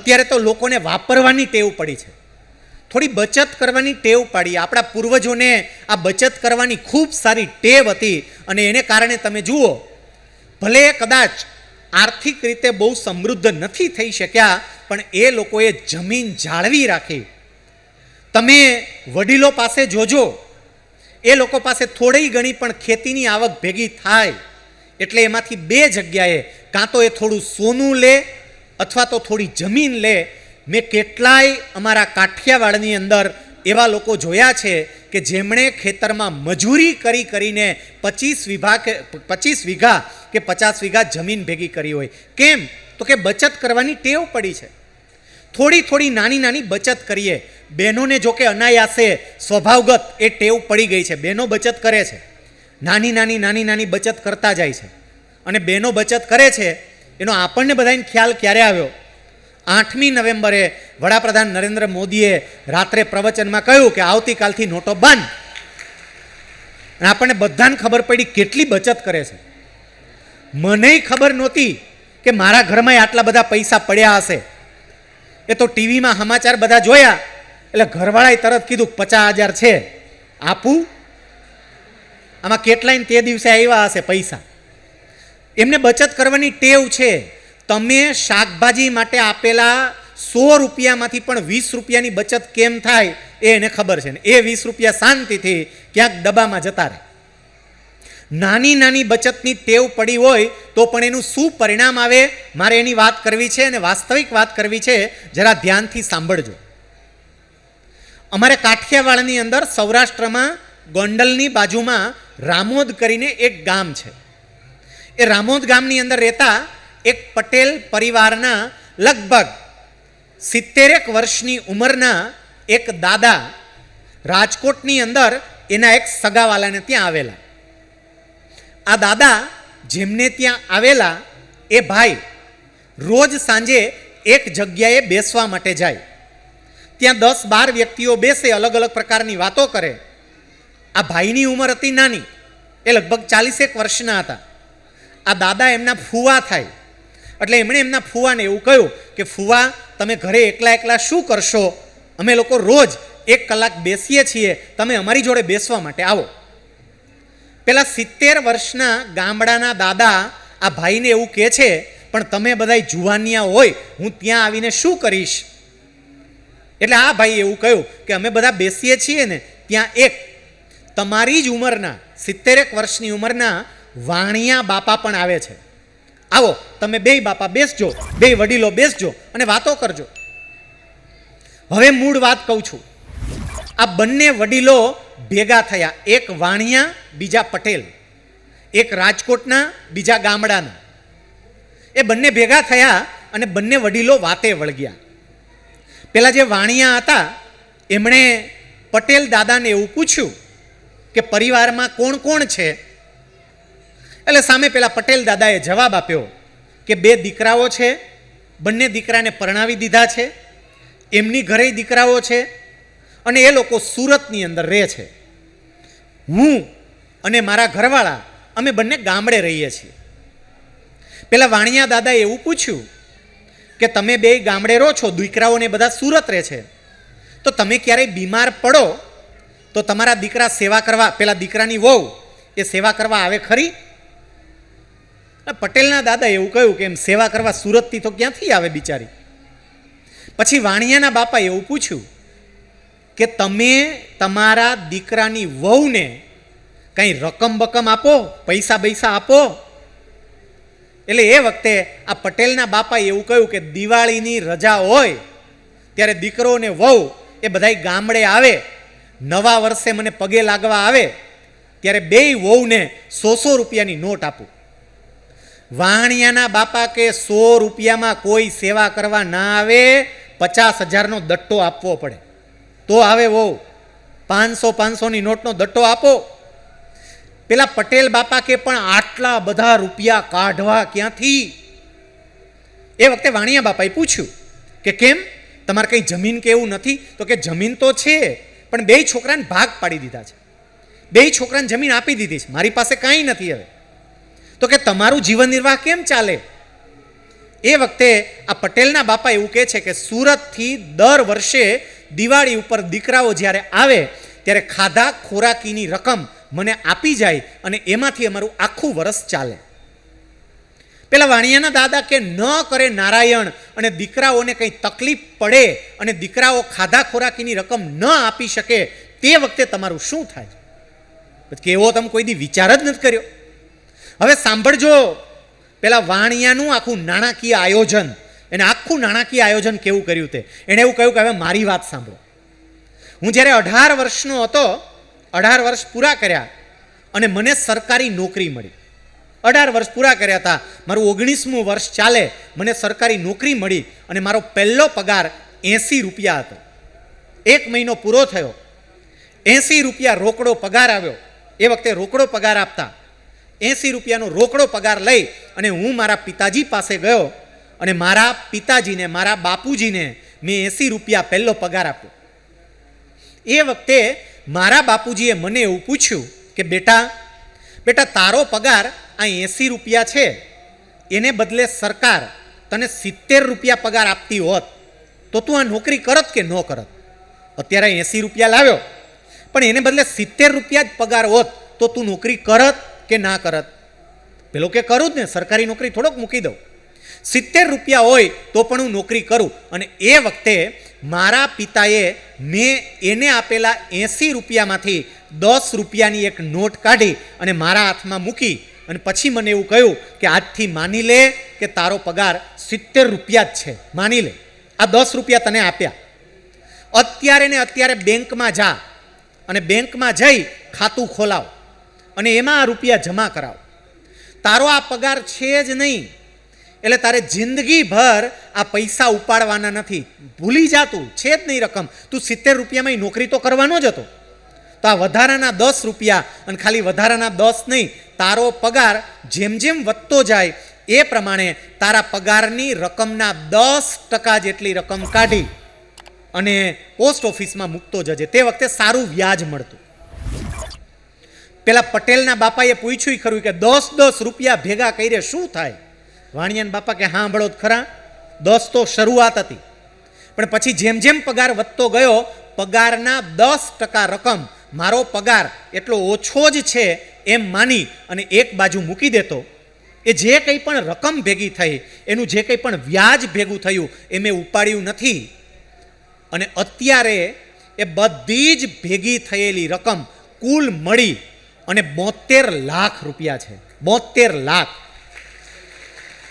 અત્યારે તો લોકોને વાપરવાની ટેવ પડી છે, થોડી બચત કરવાની ટેવ પાડી. આપણા પૂર્વજોને આ બચત કરવાની ખૂબ સારી ટેવ હતી અને એને કારણે તમે જુઓ, ભલે કદાચ આર્થિક રીતે બહુ સમૃદ્ધ નથી થઈ શક્યા, પણ એ લોકોએ જમીન જાળવી રાખી. તમે વડીલો પાસે જોજો, એ લોકો પાસે થોડી ઘણી પણ ખેતીની આવક ભેગી થાય એટલે એમાંથી બે જગ્યાએ કાં તો એ થોડું સોનું લે અથવા તો થોડી જમીન લે. મેં કેટલાય અમારા કાઠિયાવાડની અંદર એવા લોકો જોયા છે કે જેમણે ખેતરમાં મજૂરી કરીને 25 વીઘા કે 50 વીઘા જમીન ભેગી કરી હોય. કેમ? તો કે બચત કરવાની ટેવ પડી છે. થોડી નાની બચત કરીએ. બહેનોને જો કે અનાયાસે સ્વભાવગત એ ટેવ પડી ગઈ છે, બહેનો બચત કરે છે, નાની બચત કરતા જાય છે. અને બહેનો બચત કરે છે એનો આપણને બધાને ખ્યાલ ક્યારે આવ્યો? 8મી નવેમ્બરે વડાપ્રધાન નરેન્દ્ર મોદીએ રાત્રે પ્રવચનમાં કહ્યું કે આવતીકાલથી નોટો બંધ. અને આપણને બધાને ખબર પડી કેટલી બચત કરે છે. મને ખબર નહોતી કે મારા ઘરમાં આટલા બધા પૈસા પડ્યા હશે. એ તો ટીવીમાં સમાચાર બધા જોયા એટલે ઘરવાળાએ તરત કીધું 50,000 છે, આપું? આમાં કેટલાય તે દિવસે આવ્યા હશે પૈસા. એમને બચત કરવાની ટેવ છે. તમે શાકભાજી માટે આપેલા 100 રૂપિયામાંથી પણ 20 રૂપિયાની બચત કેમ થાય એ એને ખબર છે ને એ 20 રૂપિયા શાંતિથી ક્યાંક ડબ્બામાં જતા રહે. નાની બચતની ટેવ પડી હોય તો પણ એનું શું પરિણામ આવે, મારે એની વાત કરવી છે અને વાસ્તવિક વાત કરવી છે. જરા ધ્યાનથી સાંભળજો. અમારે કાઠિયાવાડની અંદર સૌરાષ્ટ્રમાં ગોંડલની બાજુમાં રામોદ કરીને એક ગામ છે. એ રામોદ ગામની અંદર રહેતા એક પટેલ પરિવારના લગભગ 70 વર્ષની ઉંમરના એક દાદા રાજકોટની અંદર એના એક સગાવાલાને ત્યાં આવેલા. આ દાદા જેમને ત્યાં આવેલા એ ભાઈ રોજ સાંજે એક જગ્યાએ બેસવા માટે જાય. ત્યાં 10-12 વ્યક્તિઓ બેસે, અલગ અલગ પ્રકારની વાતો કરે. આ ભાઈની ઉંમર હતી નાની, એ લગભગ 40 વર્ષના હતા. આ દાદા એમના ફુવા થાય એટલે એમણે એમના ફુવાને એવું કહ્યું કે ફુવા, તમે ઘરે એકલા શું કરશો? અમે લોકો રોજ 1 કલાક બેસીએ છીએ, તમે અમારી જોડે બેસવા માટે આવો. પેલા 70 વર્ષના ગામડાના દાદા આ ભાઈને એવું કહે છે, પણ તમે બધાય જુવાનિયા હોય, હું ત્યાં આવીને શું કરીશ? એટલે આ ભાઈ એવું કહ્યું કે અમે બધા બેસીએ છીએ ને, ત્યાં એક તમારી જ ઉંમરના 70 વર્ષની ઉંમરના વાણિયા બાપા પણ આવે છે. આવો, તમે બે બાપા બેસજો, બે વડીલો બેસજો અને વાતો કરજો. હવે મૂળ વાત કહું છું. આ બંને વડીલો ભેગા થયા, એક વાણિયા બીજા પટેલ, એક રાજકોટના બીજા ગામડાના. એ બંને ભેગા થયા અને બંને વડીલો વાતે વળગ્યા. પેલા જે વાણિયા હતા એમણે પટેલ દાદાને એવું પૂછ્યું કે પરિવારમાં કોણ કોણ છે? એટલે સામે પેલા પટેલ દાદાએ જવાબ આપ્યો કે 2 દીકરાઓ છે, બંને દીકરાને પરણાવી દીધા છે, એમની ઘરે દીકરાઓ છે અને એ લોકો સુરતની અંદર રહે છે. હું અને મારા ઘરવાળા અમે બંને ગામડે રહીએ છીએ. પેલા વાણિયા દાદાએ એવું પૂછ્યું કે તમે 2 ગામડે રહો છો, દીકરાઓને બધા સુરત રહે છે, તો તમે ક્યારેય બીમાર પડો તો તમારા દીકરા સેવા કરવા, પેલા દીકરાની વહુ એ સેવા કરવા આવે ખરી? પટેલના દાદા એવું કહ્યું કે એમ સેવા કરવા સુરતથી તો ક્યાંથી આવે બિચારી. પછી વાણિયાના બાપા એવું પૂછ્યું કે તમે તમારા દીકરાની વહુને કંઈ રકમ આપો, પૈસા આપો? એટલે એ વખતે આ પટેલના બાપાએ એવું કહ્યું કે દિવાળીની રજા હોય ત્યારે દીકરો ને વહુ એ બધાય ગામડે આવે, નવા વર્ષે મને પગે લાગવા આવે ત્યારે 2 વહુને 100 રૂપિયાની નોટ આપું. વાણિયાના બાપા કે 100 રૂપિયામાં કોઈ સેવા કરવા ના આવે, 50,000નો દટ્ટો આપવો પડે તો આવે વહુ. 500-500ની નોટનો દટ્ટો આપો. પેલા પટેલ બાપા કે પણ આટલા બધા રૂપિયા કાઢવા ક્યાંથી? એ વખતે વાણિયા બાપાએ પૂછ્યું કે કેમ, તમારે કંઈ જમીન કે એવું નથી? તો કે જમીન તો છે, પણ 2 છોકરાને ભાગ પાડી દીધા છે, 2 છોકરાને જમીન આપી દીધી છે, મારી પાસે કાંઈ નથી હવે. તો કે તમારું જીવન નિર્વાહ કેમ ચાલે? એ વખતે આ પટેલના બાપા એવું કહે છે કે સુરતથી દર વર્ષે દિવાળી ઉપર દીકરાઓ જ્યારે આવે ત્યારે ખાધા ખોરાકીની રકમ મને આપી જાય અને એમાંથી અમારું આખું વરસ ચાલે. પેલા વાણિયાના દાદા કે ન કરે નારાયણ અને દીકરાઓને કંઈ તકલીફ પડે અને દીકરાઓ ખાધા ખોરાકીની રકમ ન આપી શકે તે વખતે તમારું શું થાય? કે એવો તમે કોઈ દી વિચાર જ નથી કર્યો. હવે સાંભળજો, પેલા વાણિયાનું આખું નાણાકીય આયોજન, એને આખું નાણાકીય આયોજન કેવું કર્યું તે. એણે એવું કહ્યું કે હવે મારી વાત સાંભળો. હું જ્યારે 18 વર્ષનો હતો, 18 વર્ષ પૂરા કર્યા અને મને સરકારી નોકરી મળી. 18 વર્ષ પૂરા કર્યા હતા, મારું 19મું વર્ષ ચાલે, મને સરકારી નોકરી મળી અને મારો પહેલો પગાર 80 રૂપિયા હતો. 1 મહિનો પૂરો થયો, 80 રૂપિયા રોકડો પગાર આવ્યો. એ વખતે રોકડો પગાર આપતા. 80 રૂપિયાનો રોકડો પગાર લઈ અને હું મારા પિતાજી પાસે ગયો અને મારા પિતાજીને, મારા બાપુજીને મેં 80 રૂપિયા પહેલો પગાર આપ્યો. એ વખતે મારા બાપુજીએ મને એવું પૂછ્યું કે બેટા તારો પગાર આ 80 રૂપિયા છે, એને બદલે સરકાર તને 70 રૂપિયા પગાર આપતી હોત તો તું આ નોકરી કરત કે ન કરત? અત્યારે 80 રૂપિયા લાવ્યો, પણ એને બદલે 70 રૂપિયા જ પગાર હોત તો તું નોકરી કરત કે ના કરત? પેલો કે કરું જ ને, સરકારી નોકરી થોડોક મૂકી દઉં. 70 રૂપિયા હોય તો પણ હું નોકરી કરું. અને એ વખતે મારા પિતાએ મેં એને આપેલા 80 રૂપિયામાંથી 10 રૂપિયાની એક નોટ કાઢી અને મારા હાથમાં મૂકી અને પછી મને એવું કહ્યું કે આજથી માની લે કે તારો પગાર 70 રૂપિયા જ છે, માની લે, આ 10 રૂપિયા તને આપ્યા. અત્યારે ને અત્યારે બેંકમાં જા અને બેંકમાં જઈ ખાતું ખોલાવ અને એમાં આ રૂપિયા જમા કરાવ. તારો આ પગાર છે જ નહીં, એટલે તારે જિંદગીભર આ પૈસા ઉપાડવાના નથી. ભૂલી જા, તું છે જ નહીં રકમ, તું 70 રૂપિયામાં નોકરી તો કરવાનો જ હતો. તો આ વધારાના 10 રૂપિયા, અને ખાલી વધારાના 10 નહીં, તારો પગાર જેમ જેમ વધતો જાય એ પ્રમાણે તારા પગારની રકમના 10% જેટલી રકમ કાઢી અને પોસ્ટ ઓફિસમાં મૂકતો જજે. તે વખતે સારું વ્યાજ મળતું. પેલા પટેલના બાપાએ પૂછ્યું ખરું કે 10 રૂપિયા ભેગા કરીને શું થાય? વાણિયાના બાપા કે સાંભળો જ ખરા, 10 તો શરૂઆત હતી, પણ પછી જેમ જેમ પગાર વધતો ગયો, પગારના 10% રકમ મારો પગાર એટલો ઓછો જ છે એમ માની અને એક બાજુ મૂકી દેતો. એ જે કંઈ પણ રકમ ભેગી થઈ, એનું જે કંઈ પણ વ્યાજ ભેગું થયું એ મેં ઉપાડ્યું નથી. અને અત્યારે એ બધી જ ભેગી થયેલી રકમ કુલ મળી અને 72 લાખ રૂપિયા છે. 72 લાખ.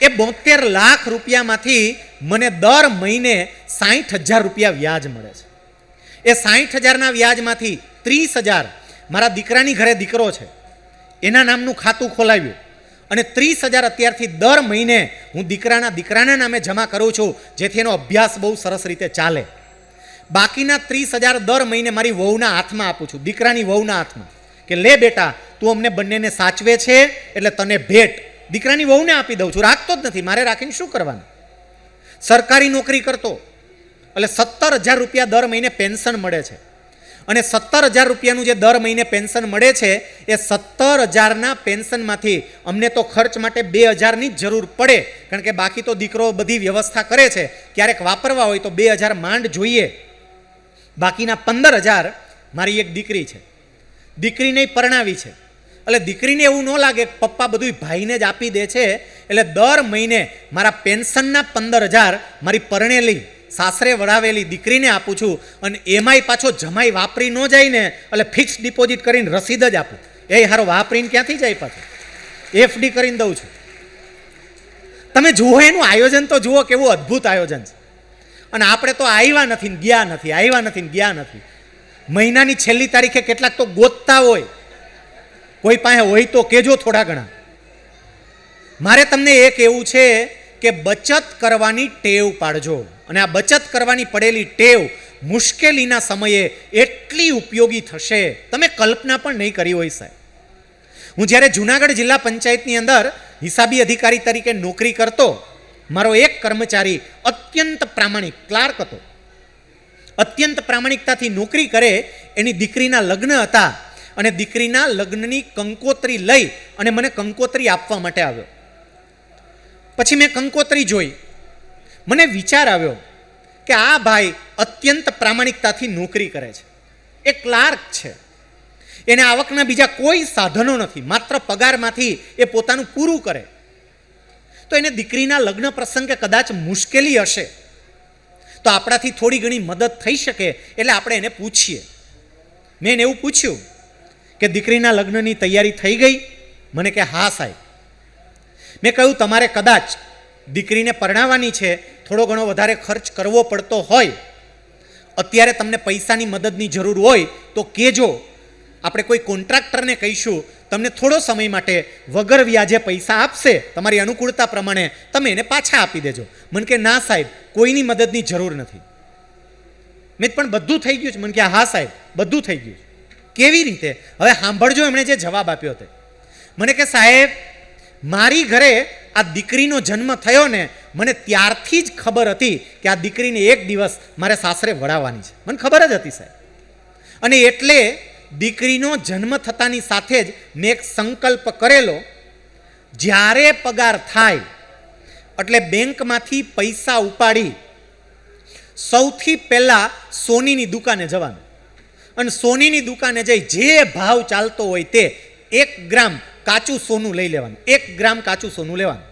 એ 72 લાખ રૂપિયામાંથી મને દર મહિને 60,000 રૂપિયા વ્યાજ મળે છે. એ 60,000ના વ્યાજમાંથી 30,000 મારા દીકરાની ઘરે દીકરો છે, એના નામનું ખાતું ખોલાવ્યું અને 30,000 અત્યારથી દર મહિને હું દીકરાના નામે જમા કરું છું, જેથી એનો અભ્યાસ બહુ સરસ રીતે ચાલે. બાકીના 30,000 દર મહિને મારી વહુના હાથમાં આપું છું, દીકરાની વહુના હાથમાં, કે લે બેટા, તું અમને બંનેને સાચવે છે એટલે તને ભેટ. દીકરાની વહુને આપી દઉં છું, રાખતો જ નથી, મારે રાખીને શું કરવાનું? સરકારી નોકરી કરતો એટલે 17,000 રૂપિયા દર મહિને પેન્શન મળે છે. અને 17,000 રૂપિયાનું જે દર મહિને પેન્શન મળે છે, એ 17,000ના પેન્શનમાંથી અમને તો ખર્ચ માટે 2,000ની જ જરૂર પડે, કારણ કે બાકી તો દીકરો બધી વ્યવસ્થા કરે છે. ક્યારેક વાપરવા હોય તો 2,000 માંડ જોઈએ. બાકીના 15,000 મારી એક દીકરી છે, દીકરીને પરણાવી છે. એટલે દીકરીને એવું ન લાગે કે પપ્પા બધું ભાઈને જ આપી દે છે, એટલે દર મહિને મારા પેન્શનના 15,000 મારી પરણેલી સાસરે વળાવેલી દીકરીને આપું છું. અને એમાંય પાછો જમાઈ વાપરી ન જાય ને, એટલે ફિક્સ ડિપોઝિટ કરીને રસીદ જ આપું. એ હારો વાપરીને ક્યાંથી જાય પાછું? FD કરીને દઉં છું. તમે જુઓ એનું આયોજન તો જુઓ, કેવું અદ્ભુત આયોજન છે. અને આપણે તો આવ્યા નથી ને ગયા નથી, આવ્યા નથી ને ગયા નથી. મહિનાની છેલ્લી તારીખે કેટલાક તો ગોતતા હોય, કોઈ પાસે હોય તો કેજો થોડા ઘણા. મારે તમને એ કહેવું છે કે બચત કરવાની ટેવ પાડજો. અને આ બચત કરવાની પડેલી ટેવ મુશ્કેલીના સમયે એટલી ઉપયોગી થશે, તમે કલ્પના પણ નહીં કરી હોય સાહેબ. હું જ્યારે જુનાગઢ જિલ્લા પંચાયતની અંદર હિસાબી અધિકારી તરીકે નોકરી કરતો, મારો એક કર્મચારી અત્યંત પ્રામાણિક ક્લાર્ક હતો. અત્યંત પ્રામાણિકતાથી નોકરી કરે. એની દીકરીના લગ્ન હતા અને દીકરીના લગ્નની કંકોત્રી લઈ અને મને કંકોત્રી આપવા માટે આવ્યો. પછી મેં કંકોત્રી જોઈ, મને વિચાર આવ્યો કે આ ભાઈ અત્યંત પ્રામાણિકતાથી નોકરી કરે છે, એ ક્લાર્ક છે, એને આવકના બીજા કોઈ સાધનો નથી, માત્ર પગારમાંથી એ પોતાનું પૂરું કરે, તો એને દીકરીના લગ્ન પ્રસંગે કદાચ મુશ્કેલી હશે, તો આપણાથી થોડી ઘણી મદદ થઈ શકે, એટલે આપણે એને પૂછીએ. મેં એને એવું પૂછ્યું કે દીકરીના લગ્નની તૈયારી થઈ ગઈ? મને કે હા સાહેબ. મેં કહ્યું તમારે કદાચ દીકરીને પરણાવવાની છે, થોડો ઘણો વધારે ખર્ચ કરવો પડતો હોય, અત્યારે તમને પૈસાની મદદની જરૂર હોય તો કહેજો, આપણે કોઈ કોન્ટ્રાક્ટરને કહીશું, તમને થોડો સમય માટે વગર વ્યાજે પૈસા આપશે, તમારી અનુકૂળતા પ્રમાણે તમે એને પાછા આપી દેજો. મને કે ના સાહેબ, કોઈની મદદની જરૂર નથી. મેં પણ બધું થઈ ગયું છે? મને કે હા સાહેબ, બધું થઈ ગયું. કેવી રીતે? હવે સાંભળજો એમણે જે જવાબ આપ્યો તે. મને કે સાહેબ, મારી ઘરે આ દીકરીનો જન્મ થયો ને, મને ત્યારથી જ ખબર હતી કે આ દીકરીને એક દિવસ મારે સાસરે વળાવવાની છે. મને ખબર જ હતી સાહેબ. અને એટલે દીકરીનો જન્મ થતાની સાથે જ મેં એક સંકલ્પ કરેલો, જ્યારે પગાર થાય એટલે બેંકમાંથી પૈસા ઉપાડી સૌથી પહેલાં સોનીની દુકાને જવાનું, અને સોનીની દુકાને જઈ જે ભાવ ચાલતો હોય તે 1 ગ્રામ કાચું સોનું લઈ લેવાનું, 1 ગ્રામ કાચું સોનું લેવાનું.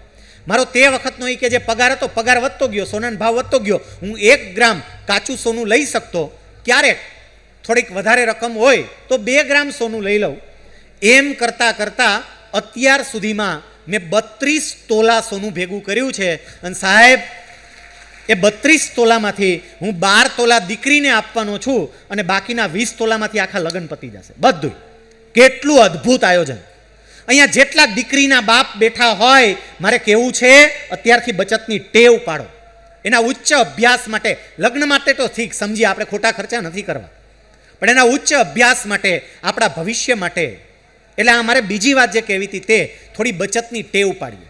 મારો તે વખતનો એ કે જે પગાર હતો, પગાર વધતો ગયો, સોનાનો ભાવ વધતો ગયો, હું 1 ગ્રામ કાચું સોનું લઈ શકતો. ક્યારેક થોડીક વધારે રકમ હોય તો 2 ગ્રામ સોનું લઈ લઉં. એમ કરતાં કરતાં અત્યાર સુધીમાં મેં 32 તોલા સોનું ભેગું કર્યું છે. અને સાહેબ, એ 32 તોલામાંથી હું 12 તોલા દીકરીને આપવાનો છું, અને બાકીના 20 તોલામાંથી આખા લગ્ન પતી જશે બધું. કેટલું અદ્ભુત આયોજન! અહીંયા જેટલા દીકરીના બાપ બેઠા હોય, મારે કહેવું છે, અત્યારથી બચતની ટેવ પાડો. એના ઉચ્ચ અભ્યાસ માટે, લગ્ન માટે તો ઠીક સમજીએ, આપણે ખોટા ખર્ચા નથી કરવા, પણ એના ઉચ્ચ અભ્યાસ માટે, આપણા ભવિષ્ય માટે. એટલે આ મારે બીજી વાત જે કહેવી હતી તે, થોડી બચતની ટેવ પાડીએ.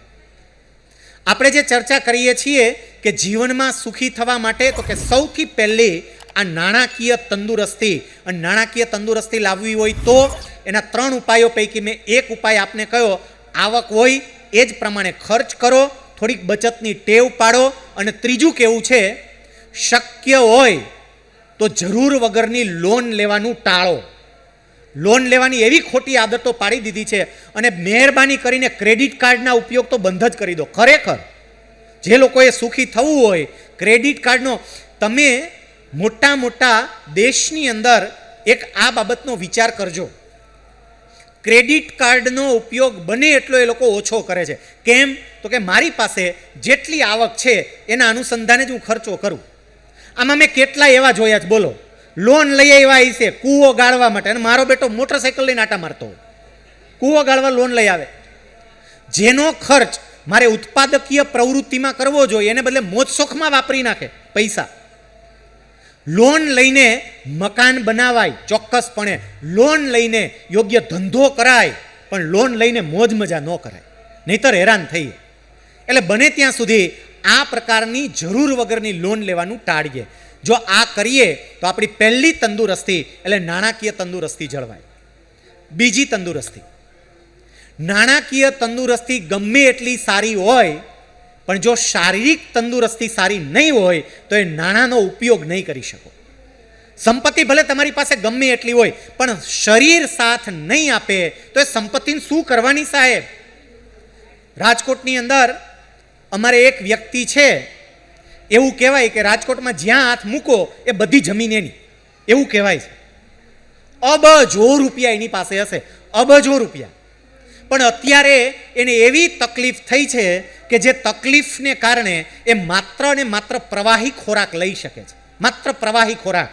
આપણે જે ચર્ચા કરીએ છીએ કે જીવનમાં સુખી થવા માટે, તો કે સૌથી પહેલી આ નાણાકીય તંદુરસ્તી, અને નાણાકીય તંદુરસ્તી લાવવી હોય તો એના 3 ઉપાયો પૈકી મેં એક ઉપાય આપને કહ્યો, આવક હોય એ જ પ્રમાણે ખર્ચ કરો, થોડીક બચતની ટેવ પાડો. અને ત્રીજું કેવું છે, શક્ય હોય તો જરૂર વગરની લોન લેવાનું ટાળો. લોન લેવાની એવી ખોટી આદતો પાડી દીધી છે, અને મહેરબાની કરીને ક્રેડિટ કાર્ડના ઉપયોગ તો બંધ જ કરી દો. ખરેખર જે લોકોએ સુખી થવું હોય, ક્રેડિટ કાર્ડનો, તમે મોટા મોટા દેશની અંદર એક આ બાબતનો વિચાર કરજો. ક્રેડિટ કાર્ડનો ઉપયોગ બને એટલો એ લોકો ઓછો કરે છે. કેમ? તો કે મારી પાસે જેટલી આવક છે એના અનુસંધાને જ હું ખર્ચો કરું. આમાં મેં કેટલા એવા જોયા છે, બોલો, લોન લઈ આવ્યા છે કૂવો ગાળવા માટે, અને મારો બેટો મોટરસાઇકલ લઈને આટા મારતો હોય, કૂવો ગાળવા લોન લઈ આવે. જેનો ખર્ચ મારે ઉત્પાદકીય પ્રવૃત્તિમાં કરવો જોઈએ, એને બદલે મોજ શોખમાં વાપરી નાખે પૈસા. લોન લઈને મકાન બનાવાય ચોક્કસપણે, લોન લઈને યોગ્ય ધંધો કરાય, પણ લોન લઈને મોજ મજા ન કરાય, નહીતર હેરાન થઈએ. એટલે બને ત્યાં સુધી આ પ્રકારની જરૂર વગરની લોન લેવાનું ટાળીએ. જો આ કરીએ તો આપણી પહેલી તંદુરસ્તી એટલે નાણાકીય તંદુરસ્તી જળવાય. બીજી તંદુરસ્તી, નાણાકીય તંદુરસ્તી ગમે એટલી સારી હોય, પણ જો શારીરિક તંદુરસ્તી સારી નહીં હોય તો એ નાણાંનો ઉપયોગ નહીં કરી શકો. સંપત્તિ ભલે તમારી પાસે ગમે એટલી હોય, પણ શરીર સાથ નહીં આપે તો એ સંપત્તિને શું કરવાની સાહેબ? રાજકોટની અંદર અમારે એક વ્યક્તિ છે, એવું કહેવાય કે રાજકોટમાં જ્યાં હાથ મૂકો એ બધી જમીન એની, એવું કહેવાય છે. અબજો રૂપિયા એની પાસે હશે, અબજો રૂપિયા. પણ અત્યારે એને એવી તકલીફ થઈ છે કે જે તકલીફને કારણે એ માત્ર ને માત્ર પ્રવાહી ખોરાક લઈ શકે છે, માત્ર પ્રવાહી ખોરાક.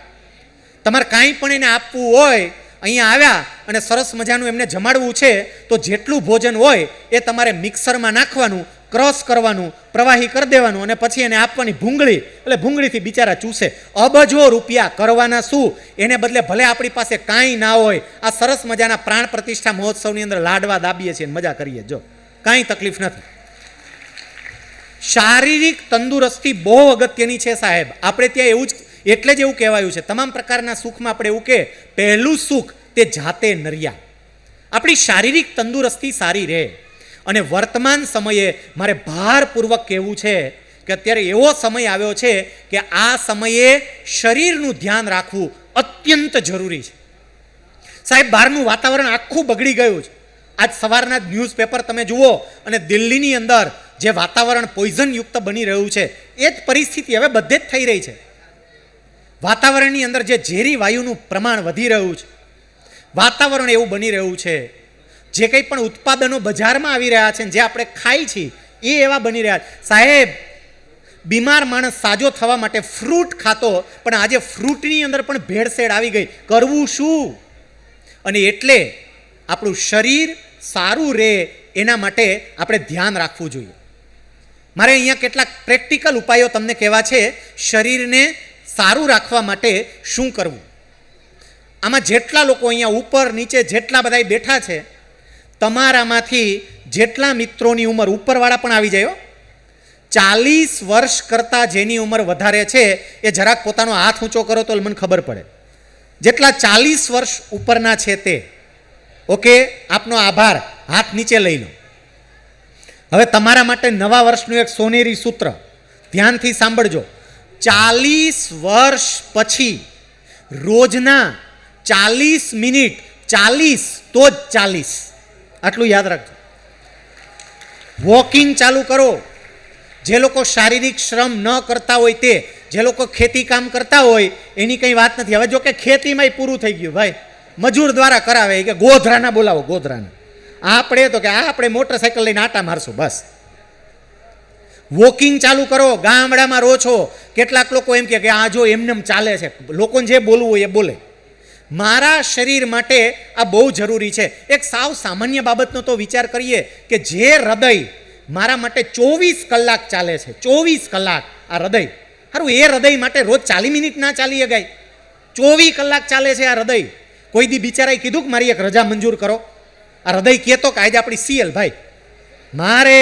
તમારે કાંઈ પણ એને આપવું હોય, અહીંયા આવ્યા અને સરસ મજાનું એમને જમાડવું છે, તો જેટલું ભોજન હોય એ તમારે મિક્સરમાં નાખવાનું, ક્રશ કરવાનું, પ્રવાહી કરી દેવાનું, અને પછી એને આપવાની ભૂંગળી, એટલે ભૂંગળીથી બિચારા ચૂસે. અબજો રૂપિયા કરવાના શું? એને બદલે ભલે આપણી પાસે કાંઈ ના હોય, આ સરસ મજાના પ્રાણ પ્રતિષ્ઠા મહોત્સવની અંદર લાડવા દાબીએ છીએ, મજા કરીએ, જો કાંઈ તકલીફ નથી. શારીરિક તંદુરસ્તી બહુ અગત્યની છે સાહેબ. આપણે ત્યાં એવું જ, એટલે જ એવું કહેવાયું છે, તમામ પ્રકારના સુખમાં આપણે એવું કે પહેલું સુખ તે જાતે નર્યા. આપણી શારીરિક તંદુરસ્તી સારી રહે. અને વર્તમાન સમયે મારે ભારપૂર્વક કહેવું છે કે અત્યારે એવો સમય આવ્યો છે કે આ સમયે શરીરનું ધ્યાન રાખવું અત્યંત જરૂરી છે. સાહેબ, બહારનું વાતાવરણ આખું બગડી ગયું છે. આજ સવારના ન્યૂઝપેપર તમે જુઓ અને દિલ્હીની અંદર જે વાતાવરણ પોઈઝનયુક્ત બની રહ્યું છે એ જ પરિસ્થિતિ હવે બધે જ થઈ રહી છે. વાતાવરણની અંદર જે ઝેરી વાયુનું પ્રમાણ વધી રહ્યું છે, વાતાવરણ એવું બની રહ્યું છે, જે કંઈ પણ ઉત્પાદનો બજારમાં આવી રહ્યા છે, જે આપણે ખાઈ છીએ એ એવા બની રહ્યા છે. સાહેબ, બીમાર માણસ સાજો થવા માટે ફ્રૂટ ખાતો, પણ આજે ફ્રૂટની અંદર પણ ભેળસેળ આવી ગઈ. કરવું શું? અને એટલે આપણું શરીર સારું રહે એના માટે આપણે ધ્યાન રાખવું જોઈએ. મારે અહીંયા કેટલાક પ્રેક્ટિકલ ઉપાયો તમને કહેવા છે શરીરને સારું રાખવા માટે શું કરવું. આમાં જેટલા લોકો અહીંયા ઉપર નીચે જેટલા બધા બેઠા છે, તમારામાંથી જેટલા મિત્રોની ઉંમર, ઉપરવાળા પણ આવી જાય, 40 વર્ષ કરતાં જેની ઉંમર વધારે છે એ જરાક પોતાનો હાથ ઊંચો કરો તો મને ખબર પડે. જેટલા 40 વર્ષ ઉપરના છે તે, ઓકે, આપનો આભાર, હાથ નીચે લઈ લો. હવે તમારા માટે નવા વર્ષનું એક સોનેરી સૂત્ર, ધ્યાનથી સાંભળજો. 40 વર્ષ પછી રોજના 40 મિનિટ, 40 તો જ 40, આટલું યાદ રાખજો. વોકિંગ ચાલુ કરો. જે લોકો શારીરિક શ્રમ ન કરતા હોય તે, જે લોકો ખેતી કામ કરતા હોય એની કંઈ વાત નથી. હવે જો કે ખેતીમાંય પૂરું થઈ ગયું ભાઈ, મજૂર દ્વારા કરાવે કે ગોધરાના બોલાવો, ગોધરાના. આપણે તો કે આપણે મોટરસાઇકલ લઈને આટા મારશું બસ. વોકિંગ ચાલુ કરો. ગામડામાં રહો છો, કેટલાક લોકો એમ કે આ જો એમનેમ ચાલે છે, લોકોને જે બોલવું હોય એ બોલે. મારા શરીર માટે આ બહુ જરૂરી છે. એક સાવ સામાન્ય બાબતનો તો વિચાર કરીએ કે જે હૃદય મારા માટે 24 કલાક ચાલે છે, 24 કલાક આ હૃદય, સારું એ હૃદય માટે રોજ 40 મિનિટ ના ચાલી શકાય? 24 કલાક ચાલે છે આ હૃદય. કોઈ દી બિચારાએ કીધું કે મારી એક રજા મંજૂર કરો? આ હૃદય કહેતો કે આજે આપણી સીએલ ભાઈ, મારે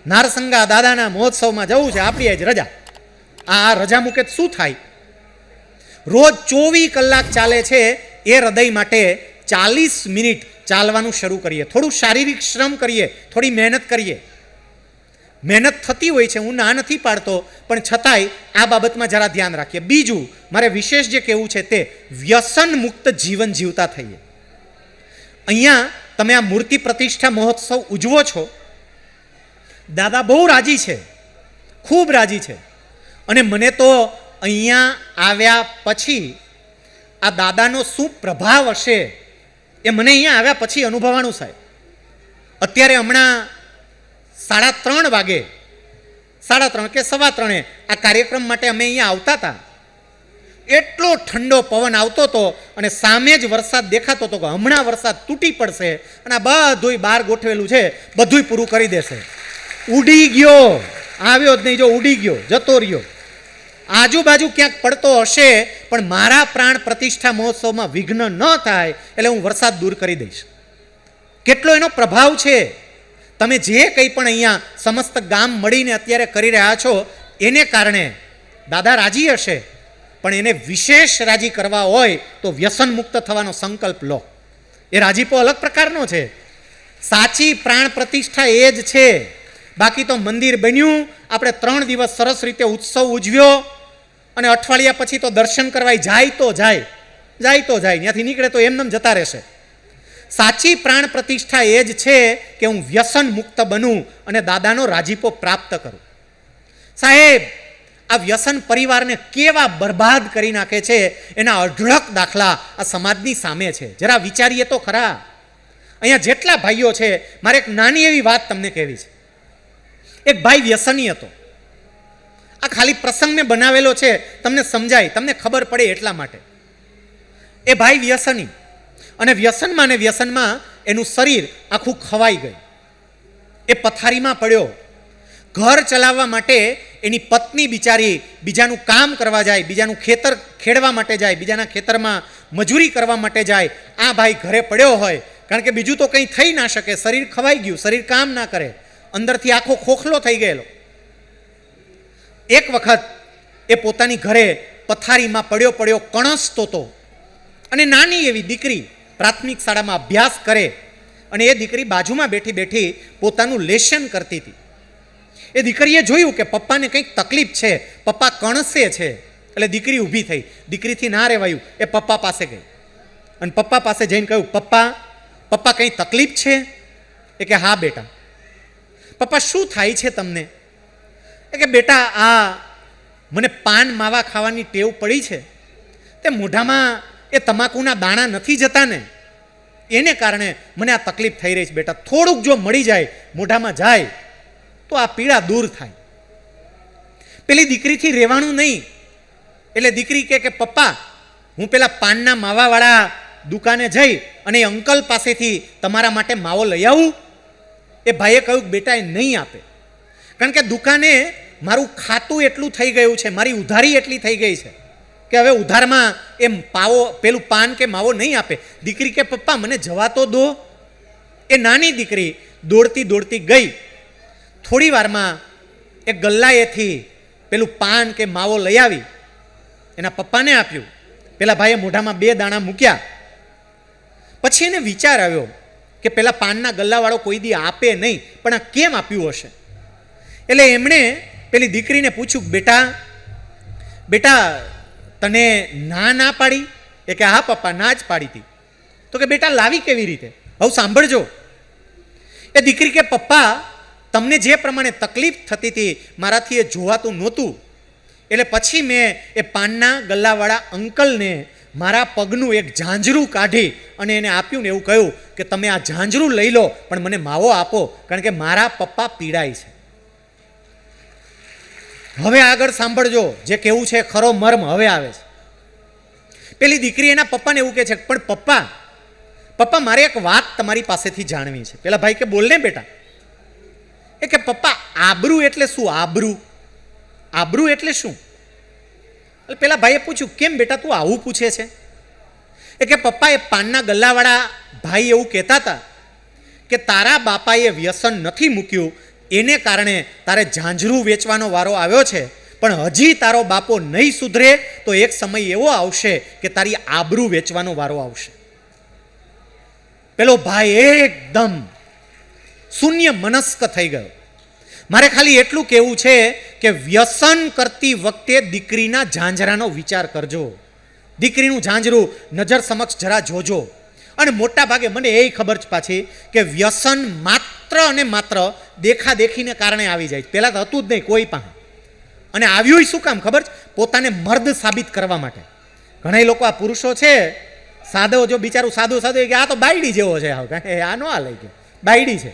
નારસંગા દાદાના મહોત્સવમાં જવું છે, આપણી આજ રજા. આ રજા મૂકે શું થાય? રોજ 24 કલાક ચાલે છે એ હૃદય માટે 40 મિનિટ ચાલવાનું શરૂ કરીએ. થોડું શારીરિક શ્રમ કરીએ, થોડી મહેનત કરીએ. મહેનત થતી હોય છે, હું ના નથી પાડતો, પણ છતાંય આ બાબતમાં જરા ધ્યાન રાખીએ. બીજું મારે વિશેષ જે કહેવું છે તે વ્યસન મુક્ત જીવન જીવતા થઈએ. અહીંયા તમે આ મૂર્તિ પ્રતિષ્ઠા મહોત્સવ ઉજવો છો, દાદા બહુ રાજી છે, ખૂબ રાજી છે. અને મને તો અહીંયા આવ્યા પછી આ દાદાનો શું પ્રભાવ હશે એ મને અહીંયા આવ્યા પછી અનુભવવાનું સાહેબ. અત્યારે હમણાં 3:30 વાગે, 3:30 કે 3:15 આ કાર્યક્રમ માટે અમે અહીંયા આવતા હતા. એટલો ઠંડો પવન આવતો હતો અને સામે જ વરસાદ દેખાતો હતો કે હમણાં વરસાદ તૂટી પડશે અને આ બધુંય બહાર ગોઠવેલું છે બધુંય પૂરું કરી દેશે. ઉડી ગયો, આવ્યો જ નહીં, જો ઉડી ગયો, જતો રહ્યો. આજુબાજુ ક્યાંક પડતો હશે પણ મારા પ્રાણ પ્રતિષ્ઠા મહોત્સવમાં વિઘ્ન ન થાય એટલે હું વરસાદ દૂર કરી દઈશ. કેટલો એનો પ્રભાવ છે. તમે જે કંઈ પણ અહીંયા સમસ્ત ગામ મળીને અત્યારે કરી રહ્યા છો એને કારણે દાદા રાજી હશે, પણ એને વિશેષ રાજી કરવા હોય તો વ્યસન મુક્ત થવાનો સંકલ્પ લો. એ રાજીપો અલગ પ્રકારનો છે. સાચી પ્રાણ પ્રતિષ્ઠા એ જ છે. બાકી તો મંદિર બન્યું, આપણે 3 દિવસ સરસ રીતે ઉત્સવ ઉજવ્યો અને અઠવાડિયા પછી તો દર્શન કરવા જાય તો જાય, ત્યાંથી નીકળે તો એમનેમ જતા રહેશે. સાચી પ્રાણ પ્રતિષ્ઠા એ જ છે કે હું વ્યસન મુક્ત બનું અને દાદાનો રાજીપો પ્રાપ્ત કરું. સાહેબ, આ વ્યસન પરિવારને કેવા બરબાદ કરી નાખે છે એના અઢળક દાખલા આ સમાજની સામે છે. જરા વિચારીએ તો ખરા. અહીંયા જેટલા ભાઈઓ છે, મારે એક નાની એવી વાત તમને કહેવી છે. એક ભાઈ વ્યસની હતો. આ ખાલી પ્રસંગ મેં બનાવેલો છે, તમને સમજાય, તમને ખબર પડે એટલા માટે. એ ભાઈ વ્યસની, અને વ્યસનમાં ને વ્યસનમાં એનું શરીર આખું ખવાઈ ગયું. એ પથારીમાં પડ્યો. ઘર ચલાવવા માટે એની પત્ની બિચારી બીજાનું કામ કરવા જાય, બીજાનું ખેતર ખેડવા માટે જાય, બીજાના ખેતરમાં મજૂરી કરવા માટે જાય. આ ભાઈ ઘરે પડ્યો હોય, કારણ કે બીજું તો કંઈ થઈ ના શકે. શરીર ખવાઈ ગયું, શરીર કામ ના કરે, અંદરથી આખો ખોખલો થઈ ગયેલો. એક વખત એ પોતાની ઘરે પથારીમાં પડ્યો કણસતો હતો. અને નાની એવી દીકરી પ્રાથમિક શાળામાં અભ્યાસ કરે, અને એ દીકરી બાજુમાં બેઠી બેઠી પોતાનું લેશન કરતી હતી. એ દીકરીએ જોયું કે પપ્પાને કંઈક તકલીફ છે, પપ્પા કણસે છે. એટલે દીકરી ઊભી થઈ, દીકરીથી ના રહેવાયું, એ પપ્પા પાસે ગઈ અને પપ્પા પાસે જઈને કહ્યું, પપ્પા કંઈ તકલીફ છે? એ કે હા બેટા. પપ્પા શું થાય છે તમને? એ કે બેટા આ મને પાન માવા ખાવાની ટેવ પડી છે, તે મોઢામાં એ તમાકુના દાણા નથી જતા ને, એને કારણે મને આ તકલીફ થઈ રહી છે બેટા. થોડુંક જો મળી જાય, મોઢામાં જાય તો આ પીડા દૂર થાય. પેલી દીકરીથી રહેવાનું નહીં. એટલે દીકરી કે પપ્પા હું પેલા પાનના માવાવાળા દુકાને જઈ અને એ અંકલ પાસેથી તમારા માટે માવો લઈ આવું. એ ભાઈએ કહ્યું કે બેટા એ નહીં આપે, કારણ કે દુકાને મારું ખાતું એટલું થઈ ગયું છે, મારી ઉધારી એટલી થઈ ગઈ છે કે હવે ઉધારમાં એ પેલું પાન કે માવો નહીં આપે. દીકરી કે પપ્પા મને જવા તો દો. એ નાની દીકરી દોડતી દોડતી ગઈ. થોડી વારમાં એ ગલ્લાએથી પેલું પાન કે માવો લઈ આવી, એના પપ્પાને આપ્યું. પેલા ભાઈએ મોઢામાં 2 દાણા મૂક્યા. પછી એને વિચાર આવ્યો કે પેલા પાનના ગલ્લાવાળો કોઈ દી આપે નહીં, પણ આ કેમ આપ્યું હશે? એટલે એમણે પેલી દીકરીને પૂછ્યું, બેટા તને ના પાડી? એ કે હા પપ્પા, ના જ પાડી હતી. તો કે બેટા લાવી કેવી રીતે? હવે સાંભળજો. એ દીકરી કે પપ્પા તમને જે પ્રમાણે તકલીફ થતી હતી મારાથી એ જોવાતું નહોતું, એટલે પછી મેં એ પાનના ગલ્લાવાળા અંકલને મારા પગનું એક ઝાંઝરું કાઢી અને એને આપ્યું ને એવું કહ્યું કે તમે આ ઝાંઝરું લઈ લો પણ મને માવો આપો, કારણ કે મારા પપ્પા પીડાય છે. હવે આગળ સાંભળજો, જે કેવું છે ખરો મર્મ હવે આવે છે. પેલી દીકરી એના પપ્પાને એવું કહે છે, પણ પપ્પા મારે એક વાત તમારી પાસેથી જાણવી છે. પેલા ભાઈ કે બોલ ને બેટા. એ કે પપ્પા આબરૂ એટલે શું? આબરૂ એટલે શું? એટલે પેલા ભાઈએ પૂછ્યું, કેમ બેટા તું આવું પૂછે છે? એ કે પપ્પા એ પાનના ગલ્લાવાળા ભાઈ એવું કહેતા હતા કે તારા બાપાએ વ્યસન નથી મૂક્યું, એને કારણે તારે ઝાંઝરું વેચવાનો વારો આવ્યો છે, પણ હજી તારો બાપો નહીં સુધરે તો એક સમય એવો આવશે કે તારી આબરૂ વેચવાનો વારો આવશે. પેલો ભાઈ એકદમ શૂન્ય મનસ્ક થઈ ગયો. મારે ખાલી એટલું કહેવું છે કે વ્યસન કરતી વખતે દીકરીના ઝાંઝરાનો વિચાર કરજો. દીકરીનું ઝાંઝરું નજર સમક્ષ જરા જોજો. અને મોટા ભાગે મને એ ખબર છે પાછી કે વ્યસન માત્ર અને માત્ર દેખાદેખીને કારણે આવી જાય. પહેલાં તો હતું જ નહીં કોઈ પાસે, અને આવ્યું શું કામ ખબર છે? પોતાને મર્દ સાબિત કરવા માટે. ઘણા લોકો આ પુરુષો છે સાદો, જો બિચારું સાદું કે આ તો બાયડી જેવો છે, આ નો આ લઈ ગયો બાયડી છે,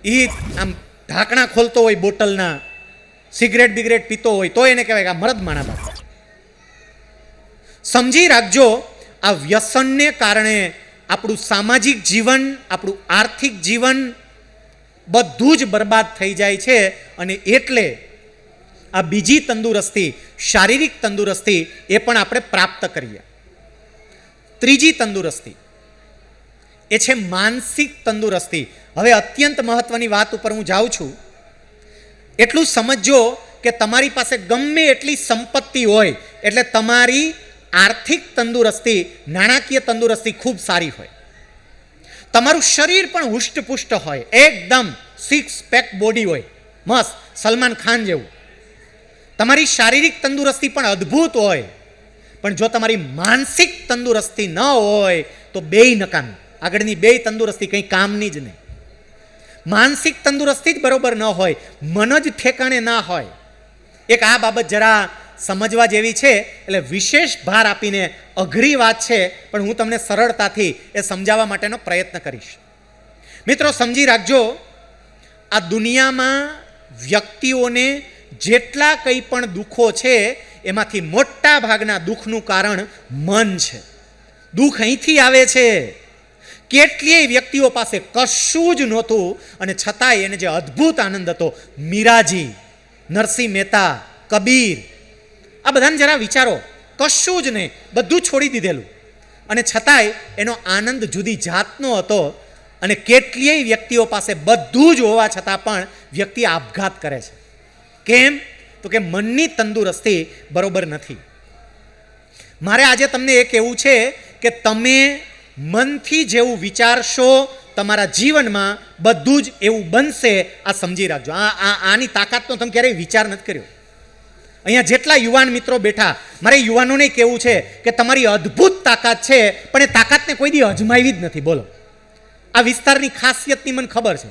એ આમ ઢાંકણા ખોલતો હોય બોટલના, સિગરેટ બિગરેટ પીતો હોય તો એને કહેવાય કે આ મરદ માણા બાપ. સમજી રાખજો, આ વ્યસનને કારણે આપણું સામાજિક જીવન, આપણું આર્થિક જીવન બધું જ બરબાદ થઈ જાય છે. અને એટલે આ બીજી તંદુરસ્તી, શારીરિક તંદુરસ્તી, એ પણ આપણે પ્રાપ્ત કરીએ. ત્રીજી તંદુરસ્તી એ છે માનસિક તંદુરસ્તી. હવે અત્યંત મહત્વની વાત ઉપર હું જાઉં છું. એટલું સમજજો કે તમારી પાસે ગમે એટલી સંપત્તિ હોય, એટલે તમારી આર્થિક તંદુરસ્તી, નાણાકીય તંદુરસ્તી ખૂબ સારી હોય, તમારું શરીર પણ હુષ્ટપુષ્ટ હોય, એકદમ 6 પેક બોડી હોય, મસ્ત સલમાન ખાન જેવું, તમારી શારીરિક તંદુરસ્તી પણ અદ્ભુત હોય, પણ જો તમારી માનસિક તંદુરસ્તી ન હોય તો બેય નકામી. આગળની બેય તંદુરસ્તી કંઈ કામની જ નહીં. માનસિક તંદુરસ્તી જ બરોબર ન હોય, મન જ ઠેકાણે ના હોય. એક આ બાબત જરા સમજવા જેવી છે, એટલે વિશેષ ભાર આપીને અઘરી વાત છે, પણ હું તમને સરળતાથી એ સમજાવવા માટેનો પ્રયત્ન કરીશ. મિત્રો સમજી રાખજો, આ દુનિયામાં વ્યક્તિઓને જેટલા કંઈ પણ દુઃખો છે એમાંથી મોટા ભાગના દુઃખનું કારણ મન છે. દુઃખ અહીંથી આવે છે. કેટલીય વ્યક્તિઓ પાસે કશું જ નહોતું અને છતાંય એને જે અદ્ભુત આનંદ હતો, મીરાજી, નરસિંહ મહેતા, કબીર, આ બધાને જરા વિચારો, કશું જ નહીં, બધું છોડી દીધેલું, અને છતાંય એનો આનંદ જુદી જાતનો હતો. અને કેટલીય વ્યક્તિઓ પાસે બધું જ હોવા છતાં પણ વ્યક્તિ આપઘાત કરે છે. કેમ? તો કે મનની તંદુરસ્તી બરોબર નથી. મારે આજે તમને એ કહેવું છે કે તમે મનથી જેવું વિચારશો તમારા જીવનમાં બધું જ એવું બનશે. આ સમજી રાખજો. આની તાકાતનો તમે ક્યારેય વિચાર નથી કર્યો. અહીંયા જેટલા યુવાન મિત્રો બેઠા, મારે યુવાનોને કહેવું છે કે તમારી અદ્ભુત તાકાત છે, પણ એ તાકાતને કોઈ દી અજમાવી જ નથી. બોલો, આ વિસ્તારની ખાસિયતની મને ખબર છે.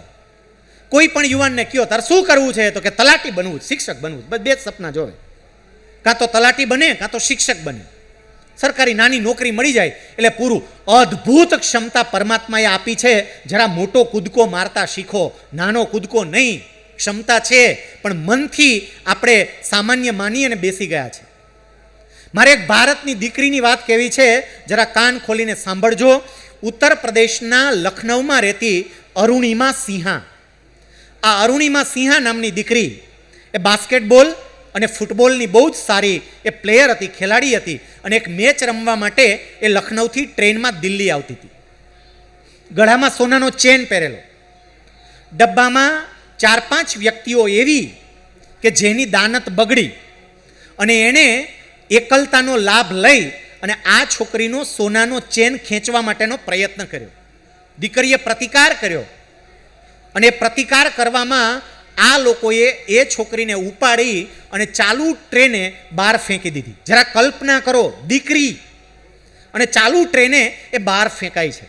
કોઈ પણ યુવાનને કયો તારે શું કરવું છે, તો કે તલાટી બનવું, શિક્ષક બનવું. બસ બે જ સપના જોવે, કાં તો તલાટી બને કાં તો શિક્ષક બને. સરકારી નાની નોકરી મળી જાય એટલે પૂરું. અદ્ભુત ક્ષમતા પરમાત્માએ આપી છે. જરા મોટો કૂદકો મારતા શીખો, નાનો કૂદકો નહીં. ક્ષમતા છે, પણ મનથી આપણે સામાન્ય માની અને બેસી ગયા છે. મારે એક ભારતની દીકરીની વાત કહેવી છે, જરા કાન ખોલીને સાંભળજો. ઉત્તર પ્રદેશના લખનૌમાં રહેતી અરુણિમા સિંહા. આ અરુણિમા સિંહા નામની દીકરી એ બાસ્કેટબોલ અને ફૂટબોલની બહુ જ સારી એ પ્લેયર હતી, ખેલાડી હતી. અને એક મેચ રમવા માટે એ લખનૌથી ટ્રેનમાં દિલ્હી આવતી હતી. ગળામાં સોનાનો ચેન પહેરેલો, ડબ્બામાં 4-5 વ્યક્તિઓ એવી કે જેની દાનત બગડી અને એણે એકલતાનો લાભ લઈ અને આ છોકરીનો સોનાનો ચેન ખેંચવા માટેનો પ્રયત્ન કર્યો. દીકરીએ પ્રતિકાર કર્યો અને પ્રતિકાર કરવામાં આ લોકોએ એ છોકરીને ઉપાડી અને ચાલુ ટ્રેને બહાર ફેંકી દીધી. જરા કલ્પના કરો, દીકરી અને ચાલુ ટ્રેને એ બહાર ફેંકાઈ છે.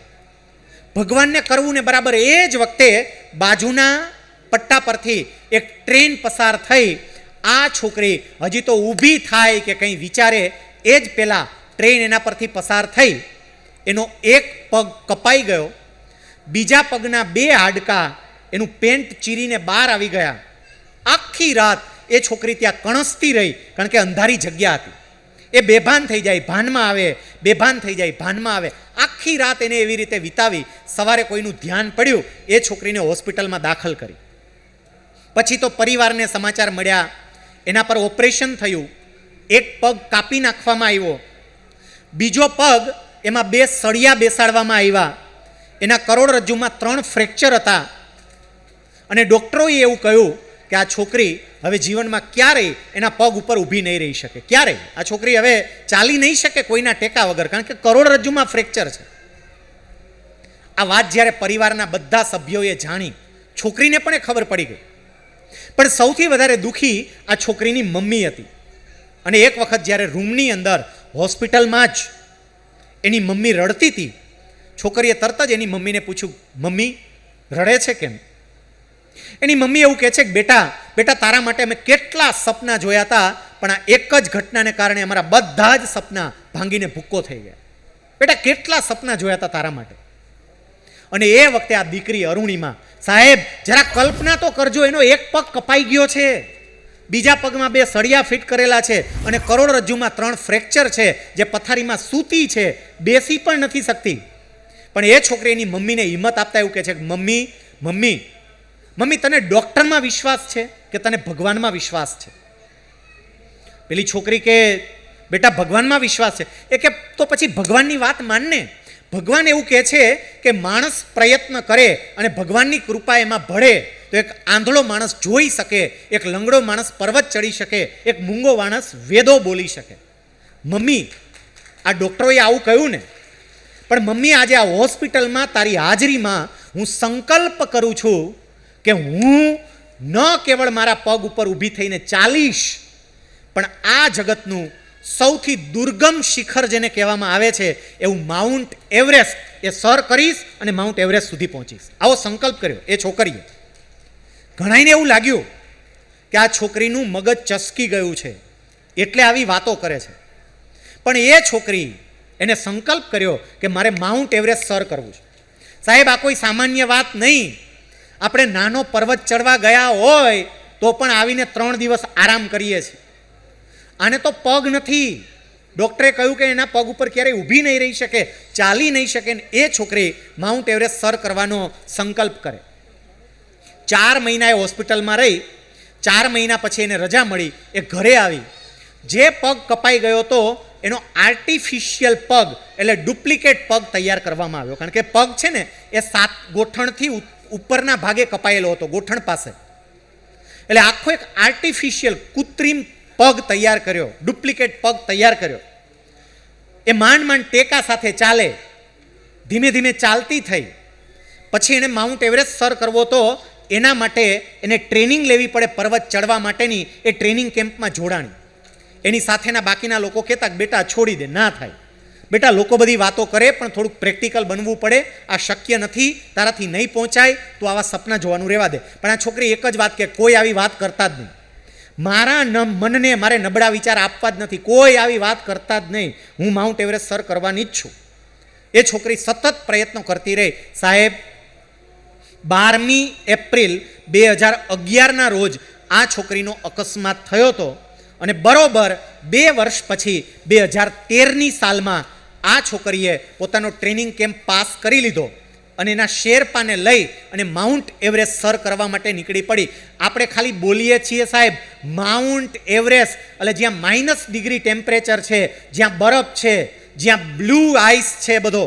ભગવાનને કરવું ને બરાબર એ જ વખતે બાજુના પટ્ટા પરથી એક ટ્રેન પસાર થઈ. આ છોકરી હજી તો ઊભી થાય કે કંઈ વિચારે એ જ પહેલાં ટ્રેન એના પરથી પસાર થઈ. એનો એક પગ કપાઈ ગયો, બીજા પગના 2 હાડકાં એનું પેન્ટ ચીરીને બહાર આવી ગયા. આખી રાત એ છોકરી ત્યાં કણસતી રહી, કારણ કે અંધારી જગ્યા હતી. એ બેભાન થઈ જાય, ભાનમાં આવે, બેભાન થઈ જાય, ભાનમાં આવે. આખી રાત એને એવી રીતે વિતાવી. સવારે કોઈનું ધ્યાન પડ્યું, એ છોકરીને હોસ્પિટલમાં દાખલ કરી. પછી તો પરિવારને સમાચાર મળ્યા, એના પર ઓપરેશન થયું. એક પગ કાપી નાખવામાં આવ્યો, બીજો પગ એમાં 2 સળિયા બેસાડવામાં આવ્યા. એના કરોડરજ્જુમાં 3 ફ્રેક્ચર હતા. અને ડૉક્ટરોએ એવું કહ્યું કે આ છોકરી હવે જીવનમાં ક્યારેય એના પગ ઉપર ઊભી નહીં રહી શકે. ક્યારેય આ છોકરી હવે ચાલી નહીં શકે કોઈના ટેકા વગર, કારણ કે કરોડરજ્જુમાં ફ્રેક્ચર છે. આ વાત જ્યારે પરિવારના બધા સભ્યોએ જાણી, છોકરીને પણ એ ખબર પડી ગઈ. પણ સૌથી વધારે દુઃખી આ છોકરીની મમ્મી હતી. અને એક વખત જ્યારે રૂમની અંદર હોસ્પિટલમાં જ એની મમ્મી રડતી હતી, છોકરીએ તરત જ એની મમ્મીને પૂછ્યું, મમ્મી રડે છે કેમ? એની મમ્મી એવું કહે છે કે બેટા તારા માટે અમે કેટલા સપના જોયા હતા, પણ આ એક જ ઘટનાને કારણે અમારા બધા જ સપના ભાંગીને ભૂક્કો થઈ ગયા. બેટા કેટલા સપના જોયા હતા તારા માટે. અને એ વખતે આ દીકરી અરુણિમા, સાહેબ જરા કલ્પના તો કરજો, એનો એક પગ કપાઈ ગયો છે, બીજા પગમાં 2 સળિયા ફિટ કરેલા છે અને કરોડરજ્જુમાં 3 ફ્રેક્ચર છે, જે પથારીમાં સૂતી છે, બેસી પણ નથી શકતી. પણ એ છોકરી એની મમ્મીને હિંમત આપતા એવું કહે છે કે મમ્મી તને ડૉક્ટરમાં વિશ્વાસ છે કે તને ભગવાનમાં વિશ્વાસ છે? પેલી છોકરી કે બેટા ભગવાનમાં વિશ્વાસ છે. એ કે તો પછી ભગવાનની વાત માનને. ભગવાન એવું કહે છે કે માણસ પ્રયત્ન કરે અને ભગવાનની કૃપા એમાં ભળે તો એક આંધળો માણસ જોઈ શકે, એક લંગડો માણસ પર્વત ચડી શકે, એક મૂંગો માણસ વેદો બોલી શકે. મમ્મી આ ડૉક્ટરોએ આવું કહ્યું ને, પણ મમ્મી આજે આ હોસ્પિટલમાં તારી હાજરીમાં હું સંકલ્પ કરું છું કે હું ન કેવળ મારા પગ ઉપર ઊભી થઈને ચાલીશ, પણ આ જગતનું સૌથી દુર્ગમ શિખર જેને કહેવામાં આવે છે એવું માઉન્ટ એવરેસ્ટ એ સર કરીશ અને માઉન્ટ એવરેસ્ટ સુધી પહોંચીશ. આવો સંકલ્પ કર્યો એ છોકરીએ. ઘણાઈને એવું લાગ્યું કે આ છોકરીનું મગજ ચસકી ગયું છે એટલે આવી વાતો કરે છે, પણ એ છોકરી એને સંકલ્પ કર્યો કે મારે માઉન્ટ એવરેસ્ટ સર કરવું છે. સાહેબ આ કોઈ સામાન્ય વાત નહીં. આપણે નાનો પર્વત ચડવા ગયા હોય તો પણ આવીને 3 દિવસ આરામ કરીએ છીએ. આને તો પગ નથી. ડૉક્ટરે કહ્યું કે એના પગ ઉપર ક્યારેય ઊભી નહીં રહી શકે, ચાલી નહીં શકે. એ છોકરી માઉન્ટ એવરેસ્ટ સર કરવાનો સંકલ્પ કરે. 4 મહિના એ હોસ્પિટલમાં રહી. 4 મહિના પછી એને રજા મળી, એ ઘરે આવી. જે પગ કપાઈ ગયો હતો એનો આર્ટિફિશિયલ પગ એટલે ડુપ્લિકેટ પગ તૈયાર કરવામાં આવ્યો. કારણ કે પગ છે ને એ 7 ગોઠણથી ઉપરના ભાગે કપાયેલો હતો, ગોઠણ પાસે. એટલે આખો એક આર્ટિફિશિયલ કૃત્રિમ પગ તૈયાર કર્યો, ડુપ્લિકેટ પગ તૈયાર કર્યો. એ માંડ ટેકા સાથે ચાલે. ધીમે ધીમે ચાલતી થઈ, પછી એને માઉન્ટ એવરેસ્ટ સર કરવો તો એના માટે એને ટ્રેનિંગ લેવી પડે પર્વત ચડવા માટેની. એ ટ્રેનિંગ કેમ્પમાં જોડાણી. એની સાથેના બાકીના લોકો કહેતા કે બેટા છોડી દે, ના થાય બેટા, લોકો બધી વાતો કરે પણ થોડુંક પ્રેક્ટિકલ બનવું પડે, આ શક્ય નથી, તારાથી નહીં પહોંચાય, તો આવા સપના જોવાનું રહેવા દે. પણ આ છોકરી એક જ વાત કે કોઈ આવી વાત કરતા જ નહીં, મારા મનને મારે નબળા વિચાર આપવા જ નથી, કોઈ આવી વાત કરતા જ નહીં, હું માઉન્ટ એવરેસ્ટ સર કરવાની જ છું. એ છોકરી સતત પ્રયત્નો કરતી રહી. સાહેબ, 12મી એપ્રિલ 2011ના રોજ આ છોકરીનો અકસ્માત થયો હતો અને બરોબર 2 વર્ષ પછી 2013ની સાલમાં આ છોકરીએ પોતાનો ટ્રેનિંગ કેમ્પ પાસ કરી લીધો અને એના શેરપાને લઈ અને માઉન્ટ એવરેસ્ટ સર કરવા માટે નીકળી પડી. આપણે ખાલી બોલીએ છીએ સાહેબ, માઉન્ટ એવરેસ્ટ એટલે જ્યાં -ડિગ્રી ટેમ્પરેચર છે, જ્યાં બરફ છે, જ્યાં બ્લુ આઈસ છે બધો,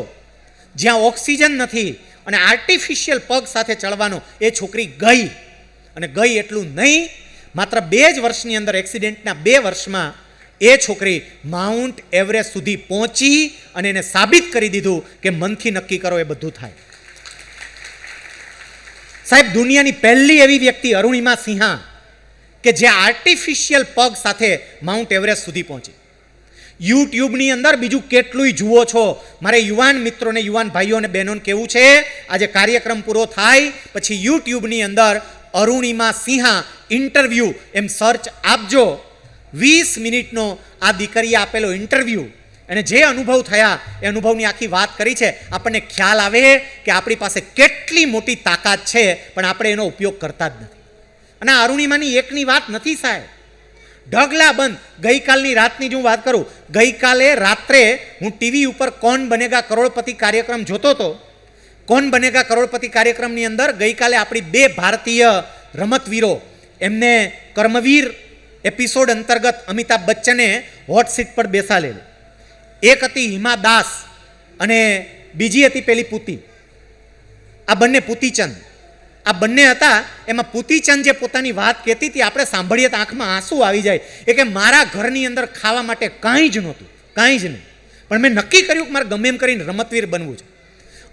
જ્યાં ઓક્સિજન નથી અને આર્ટિફિશિયલ પગ સાથે ચડવાનો એ છોકરી ગઈ. અને ગઈ એટલું નહીં, માત્ર 2 જ વર્ષની અંદર, એક્સિડન્ટના 2 વર્ષમાં એ છોકરી માઉન્ટ એવરેસ્ટ સુધી પહોંચી અને એને સાબિત કરી દીધું કે મનથી નક્કી કરો એ બધું થાય. સાહેબ, દુનિયાની પહેલી એવી વ્યક્તિ અરુણિમા સિંહા કે જે આર્ટિફિશિયલ પગ સાથે માઉન્ટ એવરેસ્ટ સુધી પહોંચી. યુટ્યુબની અંદર બીજું કેટલુંય જુઓ છો. મારે યુવાન મિત્રોને, યુવાન ભાઈઓને બહેનોને કહેવું છે, આજે કાર્યક્રમ પૂરો થાય પછી યુટ્યુબની અંદર અરુણિમા સિંહા ઇન્ટરવ્યૂ એમ સર્ચ આપજો. 20 મિનિટનો આ દીકરીએ આપેલો ઇન્ટરવ્યૂ, અને જે અનુભવ થયા એ અનુભવની આખી વાત કરી છે. આપણને ખ્યાલ આવે કે આપણી પાસે કેટલી મોટી તાકાત છે, પણ આપણે એનો ઉપયોગ કરતા જ નથી. અને આ અરુણિમાની એકની વાત નથી સાહેબ, ઢગલા બંધ. ગઈકાલની રાતની જો વાત કરું, ગઈકાલે રાત્રે હું ટીવી ઉપર કોણ બનેગા કરોડપતિ કાર્યક્રમ જોતો હતો. કોણ બનેગા કરોડપતિ કાર્યક્રમની અંદર ગઈકાલે આપણી 2 ભારતીય રમતવીરો, એમને કર્મવીર એપિસોડ અંતર્ગત અમિતાભ બચ્ચને હોટ સીટ પર બેસાડેલું. એક હતી હિમા દાસ અને બીજી હતી પેલી પૂતી. આ બંને પૂતીચંદ, આ બંને હતા. એમાં પૂતીચંદ જે પોતાની વાત કહેતી હતી, આપણે સાંભળીએ તો આંખમાં આંસુ આવી જાય. એ કે મારા ઘરની અંદર ખાવા માટે કાંઈ જ નહોતું, કાંઈ જ નહીં, પણ મેં નક્કી કર્યું કે મારે ગમે એમ કરીને રમતવીર બનવું છે.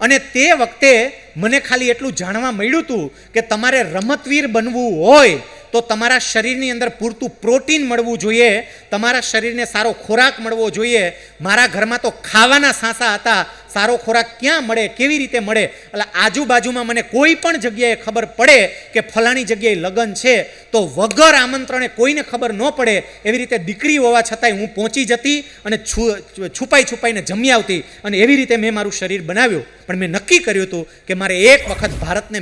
અને તે વખતે મને ખાલી એટલું જાણવા મળ્યું હતું કે તમારે રમતવીર બનવું હોય તો તમારા શરીરની અંદર પૂરતું પ્રોટીન મળવું જોઈએ, તમારા શરીરને સારો ખોરાક મળવો જોઈએ. મારા ઘરમાં તો ખાવાના સાંસા હતા, સારો ખોરાક ક્યાં મળે, કેવી રીતે મળે. એટલે આજુબાજુમાં મને કોઈ પણ જગ્યાએ ખબર પડે કે ફલાણી જગ્યાએ લગ્ન છે તો વગર આમંત્રણે કોઈને ખબર ન પડે એવી રીતે દીકરી હોવા છતાંય હું પહોંચી જતી અને છુપાઈને જમી આવતી. અને એવી રીતે મેં મારું શરીર બનાવ્યું. પણ મેં નક્કી કર્યું હતું કે મારે એક વખત ભારતને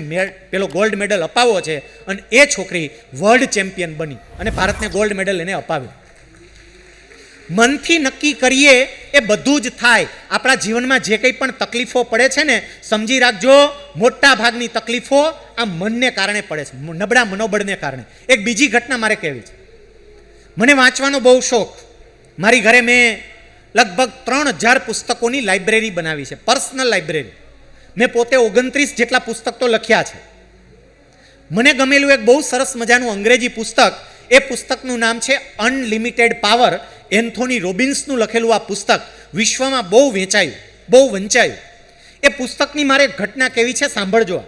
પેલો ગોલ્ડ મેડલ અપાવવો છે, અને એ છોકરી વર્લ્ડ ચેમ્પિયન બની અને ભારતને ગોલ્ડ મેડલ એને અપાવ્યો. મનથી નક્કી કરીએ એ બધું જ થાય. આપણા જીવનમાં જે કંઈ પણ તકલીફો પડે છે ને, સમજી રાખજો, મોટા ભાગની તકલીફો આ મનને કારણે પડે છે, નબળા મનોબળને કારણે. એક બીજી ઘટના મારે કહેવી છે. મને વાંચવાનો બહુ શોખ. મારી ઘરે મેં લગભગ 3000 પુસ્તકોની લાઇબ્રેરી બનાવી છે, પર્સનલ લાઇબ્રેરી. મેં પોતે 29 જેટલા પુસ્તક તો લખ્યા છે. મને ગમેલું એક બહુ સરસ મજાનું અંગ્રેજી પુસ્તક, એ પુસ્તકનું નામ છે અનલિમિટેડ પાવર. એન્થોની રોબિન્સનું લખેલું આ પુસ્તક વિશ્વમાં બહુ વંચાયું. એ પુસ્તકની મારે ઘટના કેવી છે સાંભળજો.